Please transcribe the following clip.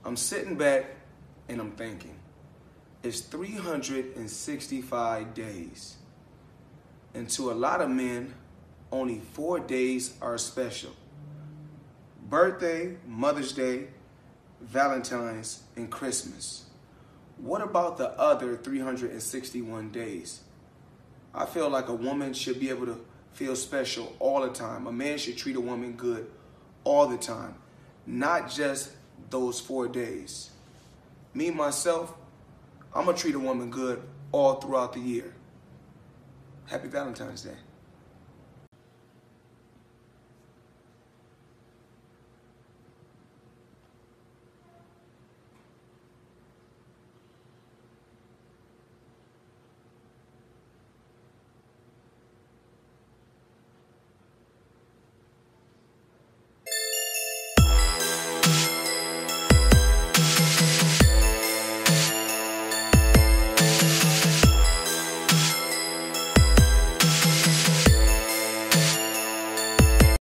I'm sitting back and I'm thinking, it's 365 days. And to a lot of men, only 4 days are special. Birthday, Mother's Day, Valentine's, and Christmas. What about the other 361 days? I feel like a woman should be able to feel special all the time. A man should treat a woman good all the time, not just those 4 days. Me, myself, I'm going to treat a woman good all throughout the year. Happy Valentine's Day.